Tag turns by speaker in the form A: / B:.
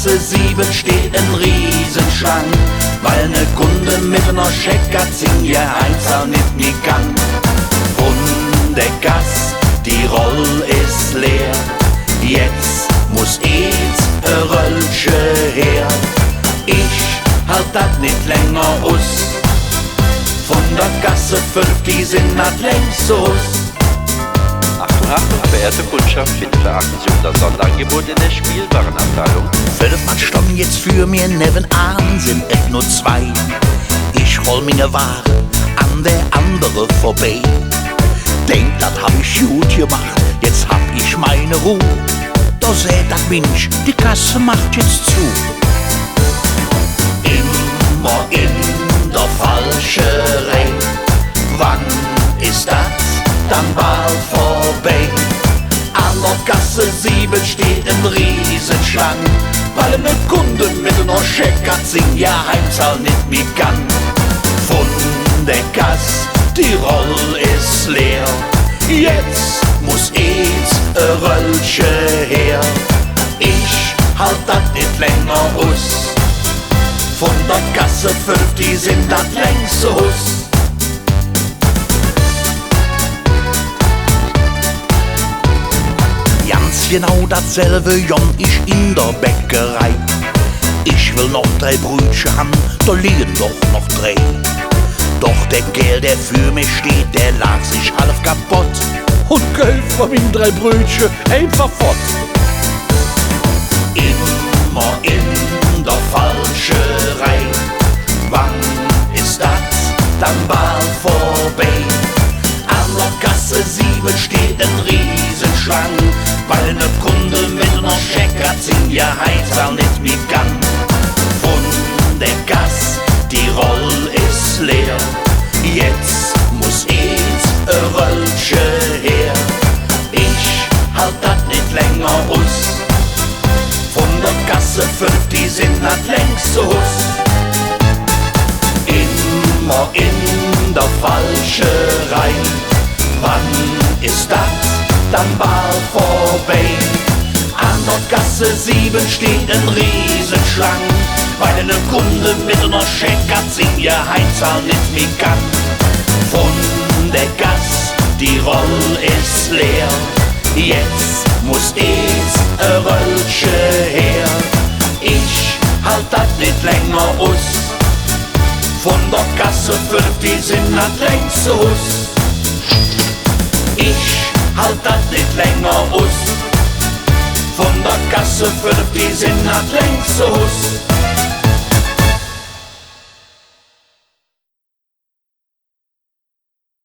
A: Gasse 7 steht ein Riesenschlang, weil ne Kunde mit ner Scheckerzing ja Einzahl nicht mehr kann. Von der Gasse, die Roll ist leer, jetzt muss jetzt ein Röllche her. Ich halt dat nicht länger aus, von der Gasse 5, die sind not längst so.
B: Achtung, Achtung, verehrte Kundschaft, bitte beachten Sie unser Sonderangebot in der Spielwarenabteilung.
A: 5 Mann Stunden jetzt für mir nebenan sind et nur 2. Ich roll meine Ware an der andere vorbei. Denk, dat hab ich gut gemacht, jetzt hab ich meine Ruhe. Da seht dat Mensch, die Kasse macht jetzt zu. Immer in der Falscherei, wann ist dat dann bald vorbei? An der Gasse 7 steht ein Riesenschlang, weil ne Kunden mit ner Scheckerzing ja Heimzahl nicht mehr kann. Von der Gasse, die Roll ist leer, jetzt muss jetzt ein Röllche her. Ich halt dat nicht länger aus, von der Gasse 5, die sind dat längst so aus. Ganz genau dasselbe jong ich in der Bäckerei. Ich will noch 3 Brötchen haben, da liegen doch noch 3. Doch der Kerl, der für mich steht, der lag sich halb kaputt und Geld von ihm 3 Brötchen einfach fort. Immer in der Falscherei, wann ist das dann bald vorbei? An der Gasse 7 steht ein Riesenschlang, weil ne Kunde mit ner Scheckerzing ja Heimzahl nicht mehr kann. Von der Gasse, die Roll ist leer, jetzt muss jetzt ein Röllche her. Ich halt dat nicht länger aus, von der Gasse 5, die sind not längst so aus. Immer in der Falscherei, wann ist dat dann bald vorbei? An der Gasse 7 steht ein Riesenschlang, weil eine Kunde mit ner Scheckerzing ja Heimzahl nicht mehr kann. Von der Gasse, die Roll ist leer, jetzt muss jetzt ein Röllche her. Ich halt dat nicht länger aus, von der Gasse 5, die sind not längst so aus. Ich halt dat nicht länger aus, von der Gasse 5, die sind not längst so aus.